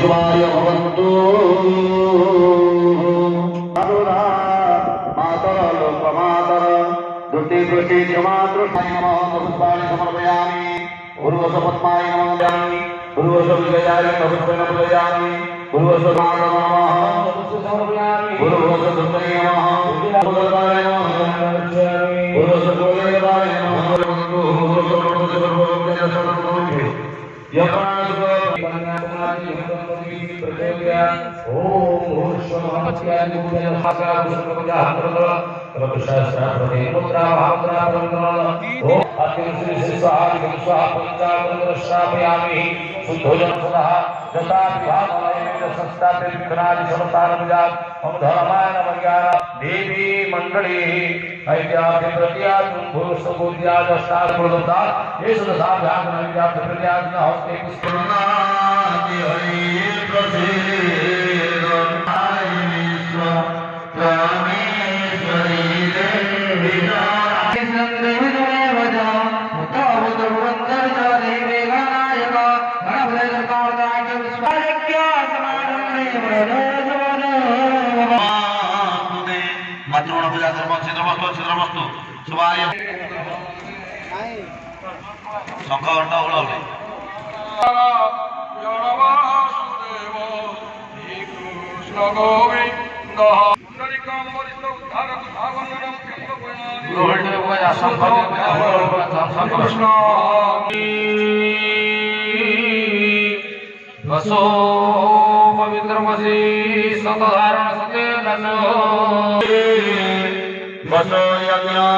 शुभाय भवन्तु मातर लोकमातर दुष्टि दृष्टि क्षमातृष्णाय नमः पुष्पाणि समर्पयामि पूर्वश पद्माय नमः दयामि पूर्वश विजयाय नमः दयामि पूर्वश माधव नमः समर्पयामि पूर्वश दुर्गये नमः पूर्वशदाय नमः पूर्वश गोविन्दाय नमः पूर्वश सर्वलोकस्य सर्वलोके देवी मंडली चित्रमस्तु शुभाय संघर्ष उड़ावे वसो पवित्रमसि सतधारण सतेन वसो यज्ञापति